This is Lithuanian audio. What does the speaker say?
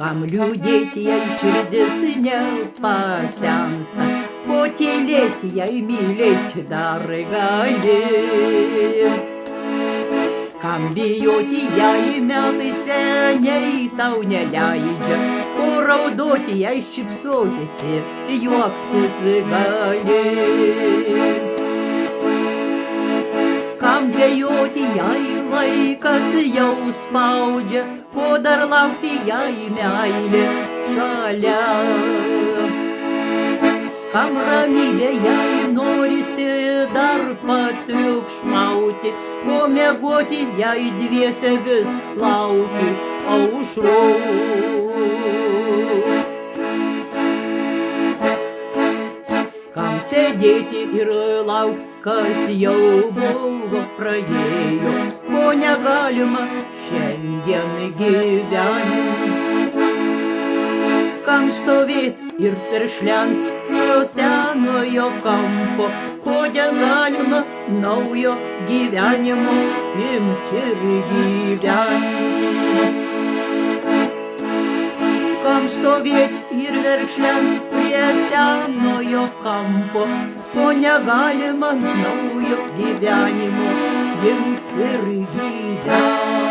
Kam liūdėti, jei širdis nepasensta, ko tylėti, jei mylėti dar gali. Kam bijoti, jei metai seniai tau neleidžia, ko raudoti, jei šypsotis ir juoktis gali. Kam dvejoti, jei laikas jau spaudžia, ko dar laukti, jei meilė šalia. Kam ramybė, jei norisi dar patriukšmauti, ko miegoti, jei dviese vis lauki aušros. Kam sėdėti ir laukti, kas jau buvo praėjo, ko negalima šiandien gyventi. Kam stovėt ir piršlent prie senojo kampo, ko negalima naujo gyvenimo imti ir gyventi. Kam stovėt ir verkšlent prie senojo kampo, ko negalima naujo gyvenimo imti ir gyventi.